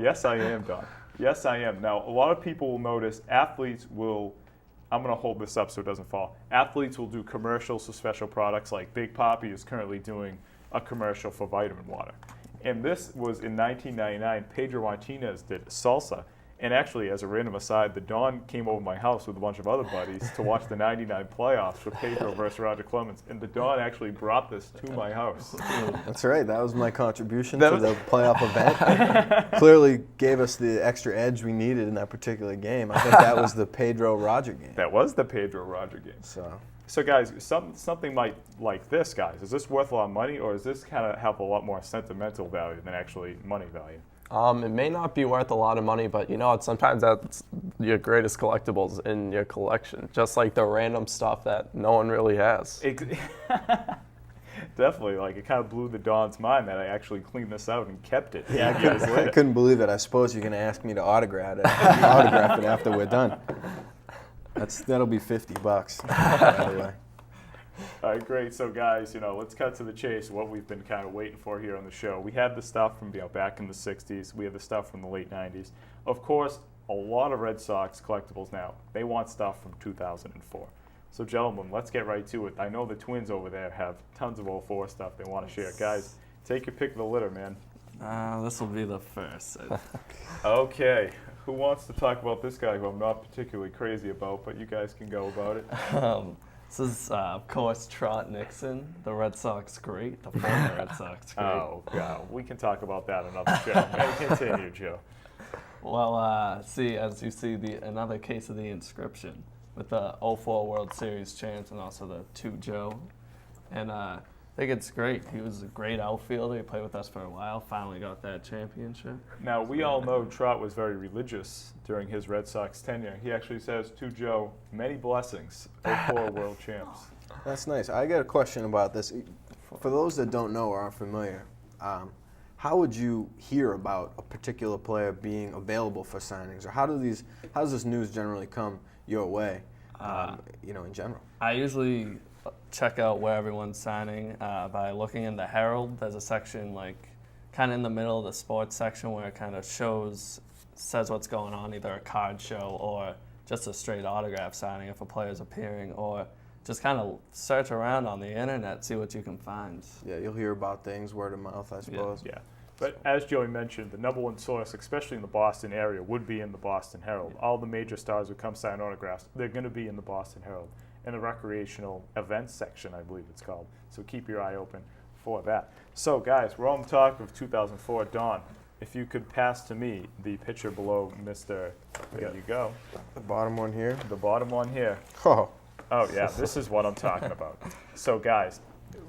Yes, I am, Don. Yes, I am. Now, a lot of people will notice athletes will, I'm going to hold this up so it doesn't fall. Athletes will do commercials for special products, like Big Papi is currently doing a commercial for vitamin water. And this was in 1999, Pedro Martinez did salsa. And actually, as a random aside, the Don came over to my house with a bunch of other buddies to watch the 99 playoffs for Pedro versus Roger Clemens. And the Don actually brought this to my house. That's right. That was my contribution to the playoff event. Clearly gave us the extra edge we needed in that particular game. I think that was the Pedro Roger game. That was the Pedro Roger game. So guys, something like this, guys, is this worth a lot of money, or does this kind of have a lot more sentimental value than actually money value? It may not be worth a lot of money, but sometimes that's your greatest collectibles in your collection. Just like the random stuff that no one really has. Definitely, like it kind of blew the Don's mind that I actually cleaned this out and kept it. Yeah, I couldn't believe it. I suppose you're going to ask me to autograph it after we're done. That'll be $50, by the way. All right, great. So, guys, let's cut to the chase. What we've been kind of waiting for here on the show. We had the stuff from back in the '60s. We have the stuff from the late '90s. Of course, a lot of Red Sox collectibles now. They want stuff from 2004. So, gentlemen, let's get right to it. I know the Twins over there have tons of 04 stuff they want to share. Guys, take your pick of the litter, man. This will be the first. Okay. Who wants to talk about this guy who I'm not particularly crazy about, but you guys can go about it? This is, of course, Trot Nixon, the Red Sox great, the former Red Sox great. Oh, God. We can talk about that another show. Continue, Joe. Well, as you see, another case of the inscription with the 04 World Series champs and also the 2 Joe. And I think it's great. He was a great outfielder. He played with us for a while, finally got that championship. Now, we all know Trot was very religious during his Red Sox tenure. He actually says to Joe, many blessings, 04 world champs. That's nice. I got a question about this. For those that don't know or aren't familiar, how would you hear about a particular player being available for signings? Or how does this news generally come your way, in general? I usually check out where everyone's signing by looking in the Herald. There's a section kind of in the middle of the sports section where it kind of says what's going on, either a card show or just a straight autograph signing if a player's appearing, or just kind of search around on the internet, see what you can find. Yeah, you'll hear about things word of mouth, I suppose. Yeah. But as Joey mentioned, the number one source, especially in the Boston area, would be in the Boston Herald. All the major stars who come sign autographs, they're going to be in the Boston Herald. In the recreational events section, I believe it's called. So keep your eye open for that. So, guys, we're on the talk of 2004. Don, if you could pass to me the picture below Mr. There you go. The bottom one here? The bottom one here. Oh, yeah, this is what I'm talking about. So, guys,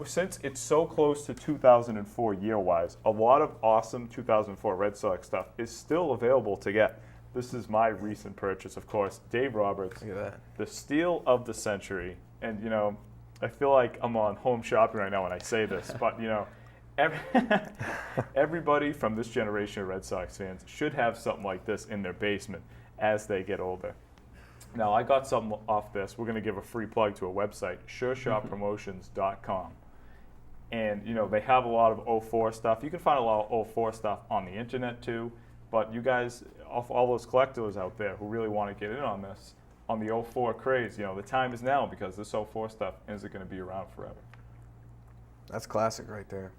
since it's so close to 2004 year-wise, a lot of awesome 2004 Red Sox stuff is still available to get. This is my recent purchase, of course. Dave Roberts, look at that. The steal of the century. And, I feel like I'm on home shopping right now when I say this, but, everybody from this generation of Red Sox fans should have something like this in their basement as they get older. Now, I got something off this. We're going to give a free plug to a website, sureshoppromotions.com. And, they have a lot of 04 stuff. You can find a lot of 04 stuff on the internet, too. But you guys, all those collectors out there who really want to get in on this, on the 04 craze, the time is now because this 04 stuff isn't going to be around forever. That's classic right there.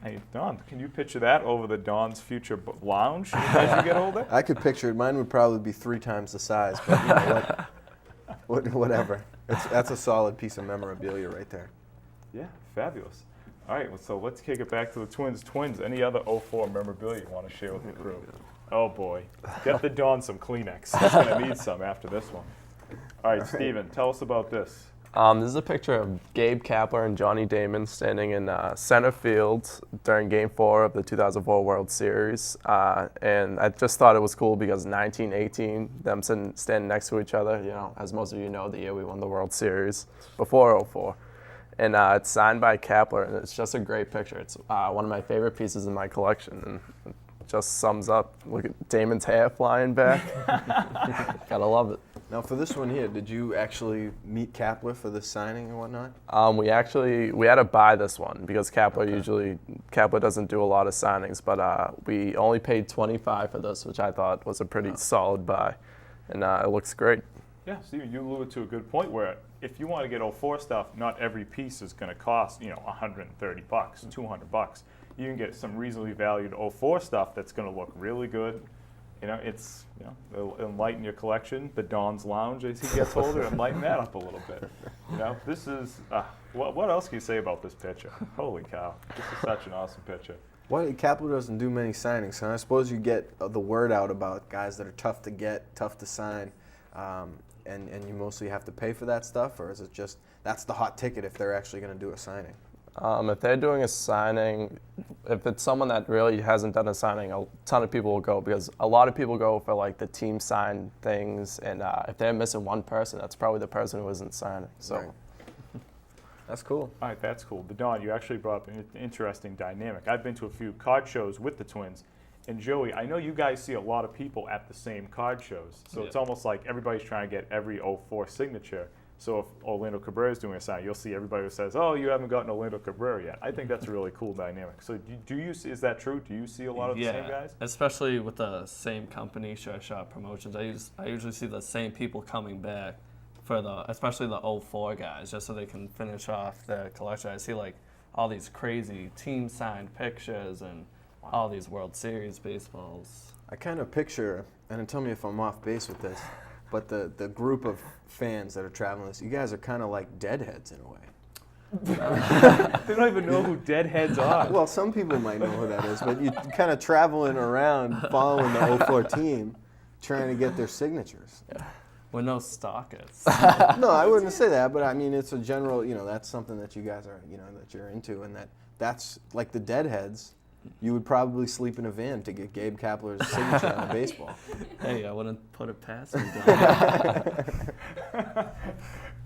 Hey, Don, can you picture that over the Don's future lounge as you get older? I could picture it. Mine would probably be 3 times the size, but whatever. That's a solid piece of memorabilia right there. Yeah, fabulous. All right, so let's kick it back to the Twins. Twins, any other 04 memorabilia you want to share with the crew? Oh, boy. Get the Don some Kleenex. He's going to need some after this one. All right, Steven, tell us about this. This is a picture of Gabe Kapler and Johnny Damon standing in center field during Game 4 of the 2004 World Series. And I just thought it was cool because 1918, them standing next to each other, as most of you know, the year we won the World Series, before 04. And it's signed by Kapler, and it's just a great picture. It's one of my favorite pieces in my collection, and it just sums up. Look at Damon's hair flying back. Gotta love it. Now for this one here, did you actually meet Kapler for this signing and whatnot? We had to buy this one because Kapler doesn't do a lot of signings, but we only paid $25 for this, which I thought was a pretty solid buy, and it looks great. Yeah, Steven, you alluded to a good point where if you want to get 04 stuff, not every piece is going to cost, $130, $200. You can get some reasonably valued 04 stuff that's going to look really good. It'll enlighten your collection. The Don's Lounge, as he gets older, enlighten that up a little bit. This is, what else can you say about this picture? Holy cow, this is such an awesome picture. Kapler doesn't do many signings, so I suppose you get the word out about guys that are tough to get, tough to sign, and you mostly have to pay for that stuff, or is it just that's the hot ticket if they're actually going to do a signing? If they're doing a signing, if it's someone that really hasn't done a signing, a ton of people will go because a lot of people go for like the team sign things, and if they're missing one person, that's probably the person who isn't signing. So Right. That's cool. All right, that's cool. But Don, you actually brought up an interesting dynamic. I've been to a few card shows with the Twins, and Joey, I know you guys see a lot of people at the same card shows, so it's almost like everybody's trying to get every 04 signature. So if Orlando Cabrera is doing a sign, you'll see everybody who says, "Oh, you haven't gotten Orlando Cabrera yet." I think that's a really cool dynamic. So do you see, is that true? Do you see a lot of the same guys? Especially with the same company, Sure Shot Promotions. I usually see the same people coming back for especially the 04 guys, just so they can finish off their collection. I see like all these crazy team signed pictures and all these World Series baseballs. I kind of picture, and tell me if I'm off base with this, but the group of fans that are traveling this, you guys are kind of like deadheads in a way. They don't even know who Deadheads are. Well, some people might know who that is, but you're kind of traveling around following the 04 team, trying to get their signatures. We're no stalkers. No, I wouldn't say that, but I mean, it's a general, that's something that you guys are, that you're into, and that's like the deadheads. You would probably sleep in a van to get Gabe Kapler's signature on a baseball. Hey, I wouldn't put it past me, Don.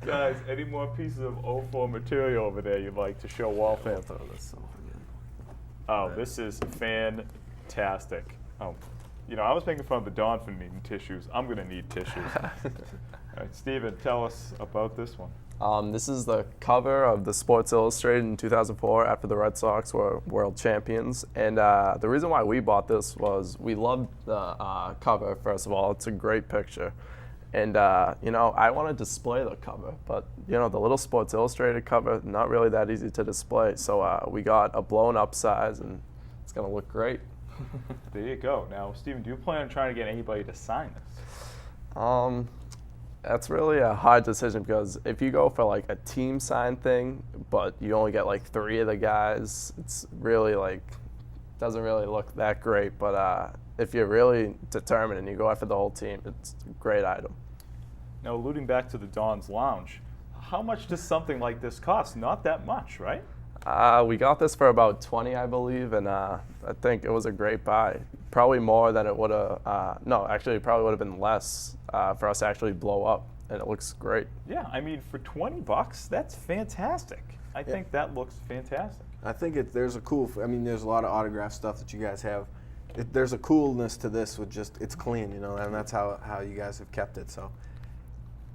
Guys, any more pieces of 04 material over there you'd like to show wall fans? Oh, this is fantastic. Oh, I was making fun of the Don for needing tissues. I'm going to need tissues. All right, Steven, tell us about this one. This is the cover of the Sports Illustrated in 2004 after the Red Sox were world champions. And the reason why we bought this was we loved the cover, first of all. It's a great picture. And, I want to display the cover, but, the little Sports Illustrated cover, not really that easy to display. So we got a blown up size, and it's going to look great. There you go. Now, Steven, do you plan on trying to get anybody to sign this? That's really a hard decision because if you go for like a team sign thing, but you only get like 3 of the guys, it's really doesn't really look that great. But if you're really determined and you go after the whole team, it's a great item. Now, alluding back to the Don's Lounge, how much does something like this cost? Not that much, right? We got this for about $20, I believe, and I think it was a great buy. Probably more than it would have. No, actually, it probably would have been less for us to actually blow up, and it looks great. Yeah, I mean, for $20, that's fantastic. I think that looks fantastic. I think there's a lot of autograph stuff that you guys have. There's a coolness to this with it's clean, and that's how you guys have kept it. So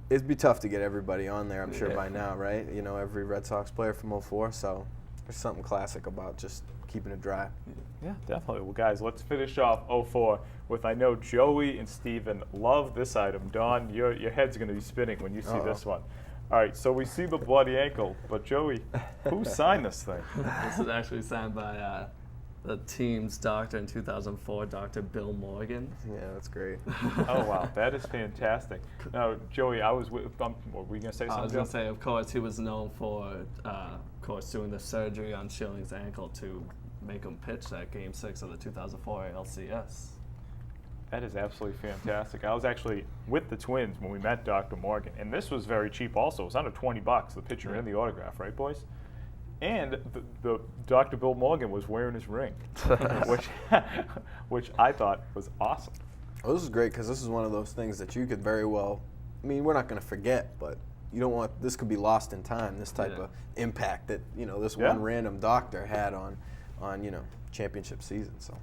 it'd be tough to get everybody on there, I'm sure, by now, right? Every Red Sox player from 04, so there's something classic about just keeping it dry. Yeah, definitely. Well, guys, let's finish off 04 with, I know Joey and Steven love this item. Don, your head's going to be spinning when you see this one. All right, so we see the bloody ankle, but Joey, who signed this thing? This is actually signed by the team's doctor in 2004, Dr. Bill Morgan. Yeah, that's great. Oh, wow, that is fantastic. Now, Joey, were you going to say something? I was going to say, of course, he was known for, doing the surgery on Schilling's ankle to make him pitch that Game 6 of the 2004 LCS. That is absolutely fantastic. I was actually with the Twins when we met Dr. Morgan, and this was very cheap also. It was under $20, the picture and the autograph, right, boys? And the Dr. Bill Morgan was wearing his ring, which I thought was awesome. Oh, this is great because this is one of those things that you could very well, we're not going to forget, but you don't want, this could be lost in time, this type of impact that, this one random doctor had on championship season, so.